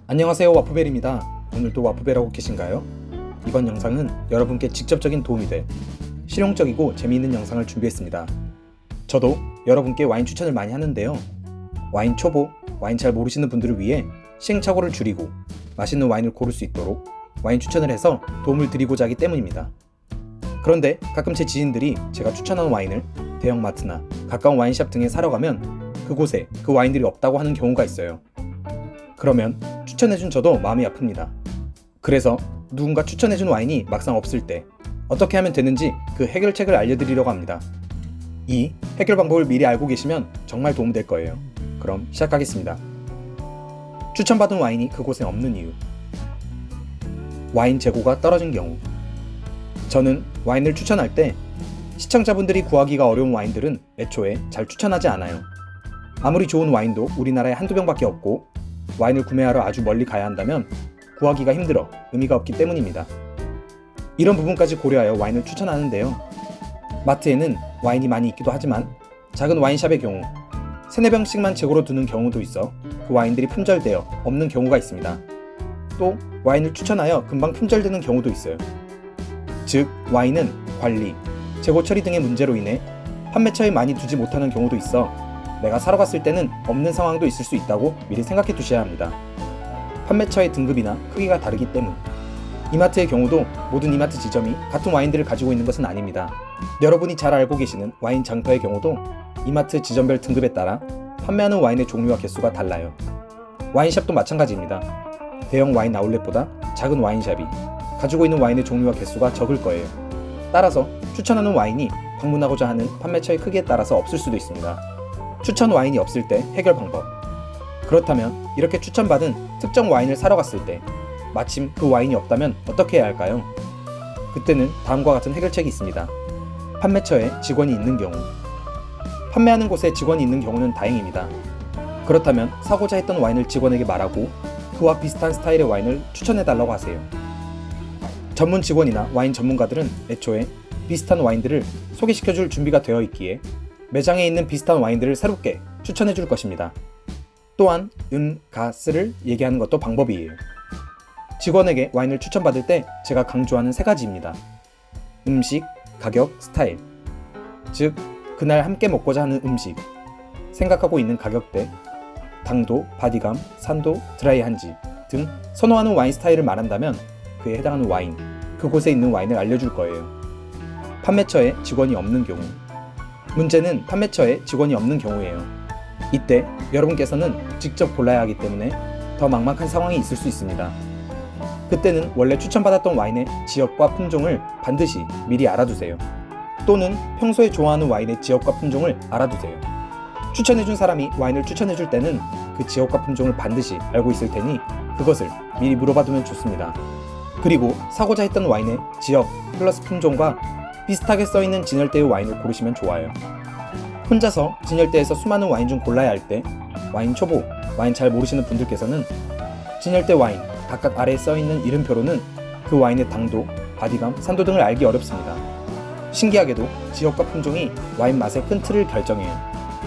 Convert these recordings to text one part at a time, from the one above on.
안녕하세요, 와프벨입니다. 오늘도 와프벨하고 계신가요? 이번 영상은 여러분께 직접적인 도움이 될 실용적이고 재미있는 영상을 준비했습니다. 저도 여러분께 와인 추천을 많이 하는데요. 와인 초보, 와인 잘 모르시는 분들을 위해 시행착오를 줄이고 맛있는 와인을 고를 수 있도록 와인 추천을 해서 도움을 드리고자 하기 때문입니다. 그런데 가끔 제 지인들이 제가 추천한 와인을 대형마트나 가까운 와인샵 등에 사러 가면 그곳에 그 와인들이 없다고 하는 경우가 있어요. 그러면 추천해준 저도 마음이 아픕니다. 그래서 누군가 추천해준 와인이 막상 없을 때 어떻게 하면 되는지 그 해결책을 알려드리려고 합니다. 이 해결 방법을 미리 알고 계시면 정말 도움될 거예요. 그럼 시작하겠습니다. 추천받은 와인이 그곳에 없는 이유. 와인 재고가 떨어진 경우. 저는 와인을 추천할 때 시청자분들이 구하기가 어려운 와인들은 애초에 잘 추천하지 않아요. 아무리 좋은 와인도 우리나라에 한두 병밖에 없고 와인을 구매하러 아주 멀리 가야 한다면 구하기가 힘들어 의미가 없기 때문입니다. 이런 부분까지 고려하여 와인을 추천하는데요. 마트에는 와인이 많이 있기도 하지만 작은 와인샵의 경우 3-4병씩만 재고로 두는 경우도 있어 그 와인들이 품절되어 없는 경우가 있습니다. 또 와인을 추천하여 금방 품절되는 경우도 있어요. 즉 와인은 관리, 재고 처리 등의 문제로 인해 판매처에 많이 두지 못하는 경우도 있어 내가 사러 갔을 때는 없는 상황도 있을 수 있다고 미리 생각해 두셔야 합니다. 판매처의 등급이나 크기가 다르기 때문. 이마트의 경우도 모든 이마트 지점이 같은 와인들을 가지고 있는 것은 아닙니다. 여러분이 잘 알고 계시는 와인 장터의 경우도 이마트 지점별 등급에 따라 판매하는 와인의 종류와 개수가 달라요. 와인샵도 마찬가지입니다. 대형 와인 아울렛보다 작은 와인샵이 가지고 있는 와인의 종류와 개수가 적을 거예요. 따라서 추천하는 와인이 방문하고자 하는 판매처의 크기에 따라서 없을 수도 있습니다. 추천 와인이 없을 때 해결 방법. 그렇다면 이렇게 추천받은 특정 와인을 사러 갔을 때 마침 그 와인이 없다면 어떻게 해야 할까요? 그때는 다음과 같은 해결책이 있습니다. 판매처에 직원이 있는 경우. 판매하는 곳에 직원이 있는 경우는 다행입니다. 그렇다면 사고자 했던 와인을 직원에게 말하고 그와 비슷한 스타일의 와인을 추천해달라고 하세요. 전문 직원이나 와인 전문가들은 애초에 비슷한 와인들을 소개시켜줄 준비가 되어 있기에 매장에 있는 비슷한 와인들을 새롭게 추천해 줄 것입니다. 또한 가, 쓰를 얘기하는 것도 방법이에요. 직원에게 와인을 추천받을 때 제가 강조하는 3가지입니다. 음식, 가격, 스타일. 즉, 그날 함께 먹고자 하는 음식, 생각하고 있는 가격대, 당도, 바디감, 산도, 드라이한지 등 선호하는 와인 스타일을 말한다면 그에 해당하는 와인, 그곳에 있는 와인을 알려줄 거예요. 판매처에 직원이 없는 경우. 문제는 판매처에 직원이 없는 경우예요. 이때 여러분께서는 직접 골라야 하기 때문에 더 막막한 상황이 있을 수 있습니다. 그때는 원래 추천받았던 와인의 지역과 품종을 반드시 미리 알아두세요. 또는 평소에 좋아하는 와인의 지역과 품종을 알아두세요. 추천해준 사람이 와인을 추천해줄 때는 그 지역과 품종을 반드시 알고 있을 테니 그것을 미리 물어봐두면 좋습니다. 그리고 사고자 했던 와인의 지역 플러스 품종과 비슷하게 써있는 진열대의 와인을 고르시면 좋아요. 혼자서 진열대에서 수많은 와인 중 골라야 할 때 와인 초보, 와인 잘 모르시는 분들께서는 진열대 와인 각각 아래에 써있는 이름표로는 그 와인의 당도, 바디감, 산도 등을 알기 어렵습니다. 신기하게도 지역과 품종이 와인 맛의 큰 틀을 결정해요.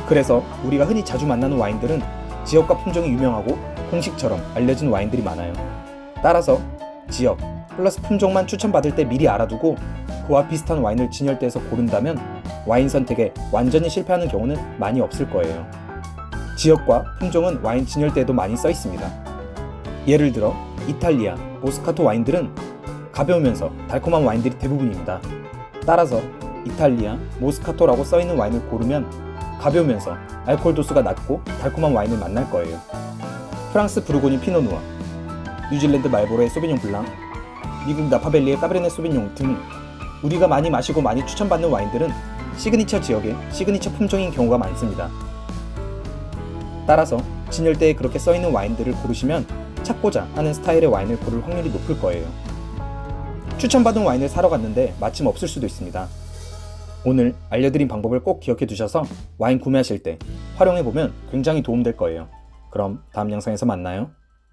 그래서 우리가 흔히 자주 만나는 와인들은 지역과 품종이 유명하고 공식처럼 알려진 와인들이 많아요. 따라서 지역 플러스 품종만 추천받을 때 미리 알아두고 그와 비슷한 와인을 진열대에서 고른다면 와인 선택에 완전히 실패하는 경우는 많이 없을 거예요. 지역과 품종은 와인 진열대에도 많이 써 있습니다. 예를 들어 이탈리아, 모스카토 와인들은 가벼우면서 달콤한 와인들이 대부분입니다. 따라서 이탈리아, 모스카토라고 써 있는 와인을 고르면 가벼우면서 알코올 도수가 낮고 달콤한 와인을 만날 거예요. 프랑스 부르고뉴 피노누아, 뉴질랜드 말보로의 소비뇽 블랑, 미국 나파밸리의 까베르네 소비뇽 등 우리가 많이 마시고 많이 추천받는 와인들은 시그니처 지역의 시그니처 품종인 경우가 많습니다. 따라서 진열대에 그렇게 써있는 와인들을 고르시면 찾고자 하는 스타일의 와인을 고를 확률이 높을 거예요. 추천받은 와인을 사러 갔는데 마침 없을 수도 있습니다. 오늘 알려드린 방법을 꼭 기억해 두셔서 와인 구매하실 때 활용해보면 굉장히 도움될 거예요. 그럼 다음 영상에서 만나요.